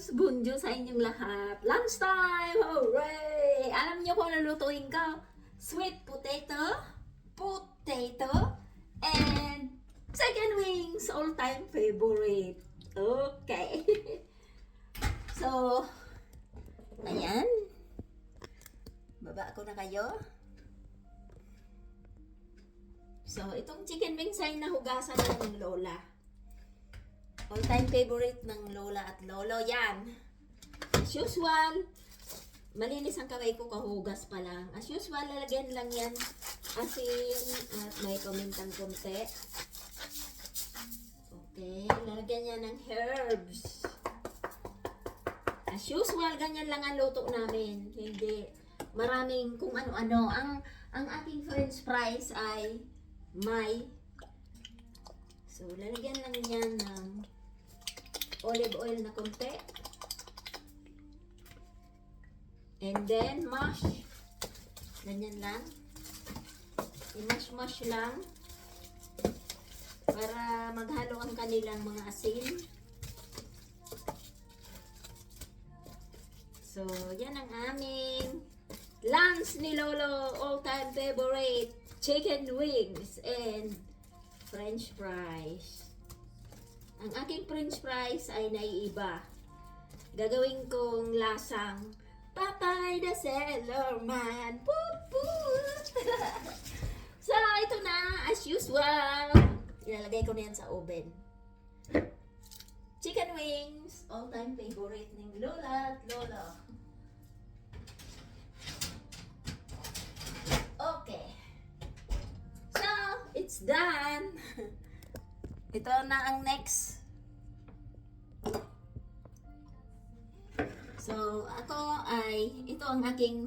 Bonjour sa inyong lahat. Lunchtime! Hooray! Alam niyo kung ano lutuin ko? Sweet potato, and chicken wings. All-time favorite. Okay. So, ayan. Baba ko na kayo. So, itong chicken wings ay nahugasan na ng lola. All-time favorite ng lola at lolo yan. As usual, malinis ang kamay ko, kahugas pa lang. As usual, lalagyan lang yan asin at may pamintang konti. Okay, lalagyan niya ng herbs. As usual, ganyan lang ang luto namin. Hindi maraming kung ano-ano. Ang aking french fries ay may. So, lalagyan lang yan ng olive oil na konti. And then, mash. Ganyan lang. I-mash-mash lang. Para maghalo ang kanilang mga asin. So, yan ang aming lunch ni Lolo. All-time favorite. Chicken wings and french fries. Ang aking french fries ay naiiba. Gagawin kong lasang Popeye the Sailor Man. Poop, poop. So, ito na. As usual. Ilalagay ko na yan sa oven. Chicken wings. All-time favorite ng Lola at Lolo. Okay. So, it's done. Ito na ang next. So, ito ang aking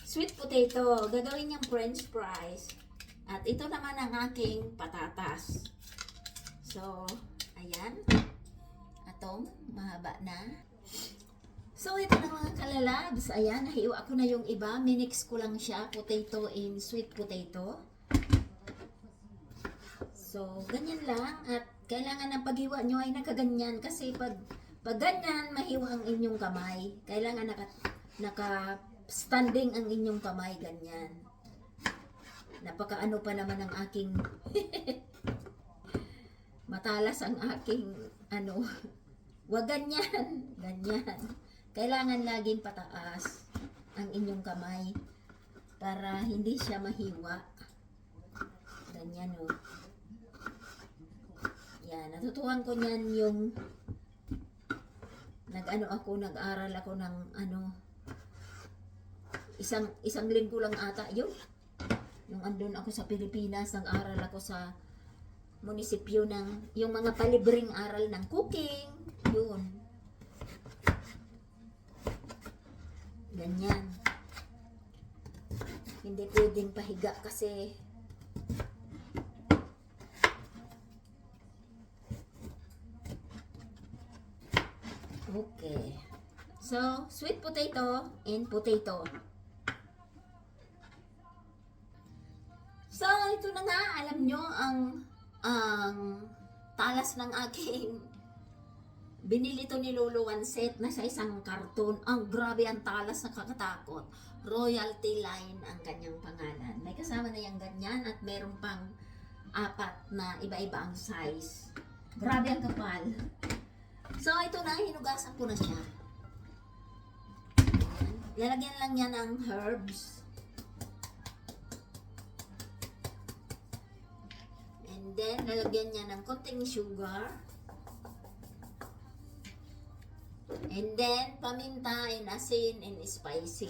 sweet potato. Gagawin niyang french fries. At ito naman ang aking patatas. So, ayan. Atong, mahaba na. So, ito na mga kalalabs. Ayan, nahiwa ko na yung iba. Minix ko lang siya, potato and sweet potato. So, ganyan lang. At kailangan ng paghiwa nyo ay nakaganyan. Kasi pag ganyan, mahiwa ang inyong kamay. Kailangan naka-standing ang inyong kamay. Ganyan. Napakaano pa naman ang aking matalas ang aking wag ganyan. Ganyan. Kailangan laging pataas ang inyong kamay para hindi siya mahiwa. Ganyan o. Yan, natutuhan ko niyan yung nag-aral ako ng isang linggo lang ata yun. Yung andun ako sa Pilipinas, nag-aral ako sa munisipyo ng yung mga palibreng aral ng cooking. Yun. Ganyan. Hindi pwedeng pahiga kasi okay. So, sweet potato and potato. So, ito na nga. Alam nyo, ang talas ng aking binili to ni Lolo one set na sa isang karton. Ang grabe ang talas, nakakatakot. Royalty Line ang kanyang pangalan. May kasama na yung ganyan at meron pang 4 na iba-iba ang size. Grabe ang kapal. So, ito na, hinugasan ko na siya. Lalagyan lang niya ng herbs. And then, lalagyan niya ng konting sugar. And then, paminta and asin and spicy.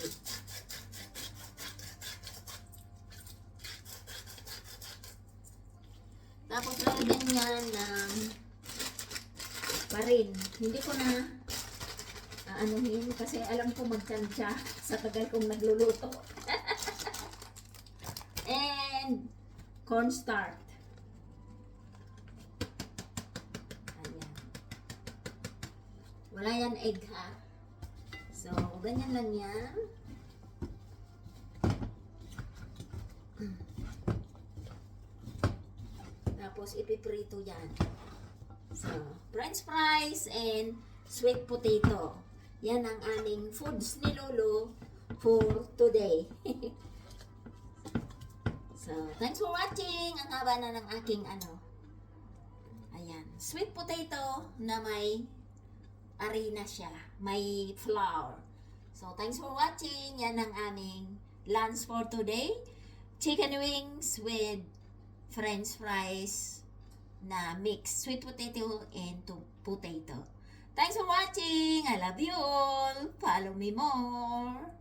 Tapos, lalagyan niya ng parin. Hindi ko na aanuhin kasi alam ko magtansya sa tagal kong nagluluto. And cornstarch. Ayan. Wala yan egg ha. So, ganyan lang yan. Tapos ipiprito yan. So, french fries and sweet potato. Yan ang aming foods ni Lolo for today. So, thanks for watching. Ang haba na ng aking ayan, sweet potato na may harina siya, may flour. So, thanks for watching. Yan ang aming lunch for today. Chicken wings with french fries na mix sweet potato and potato. Thanks for watching. I love you all. Follow me more.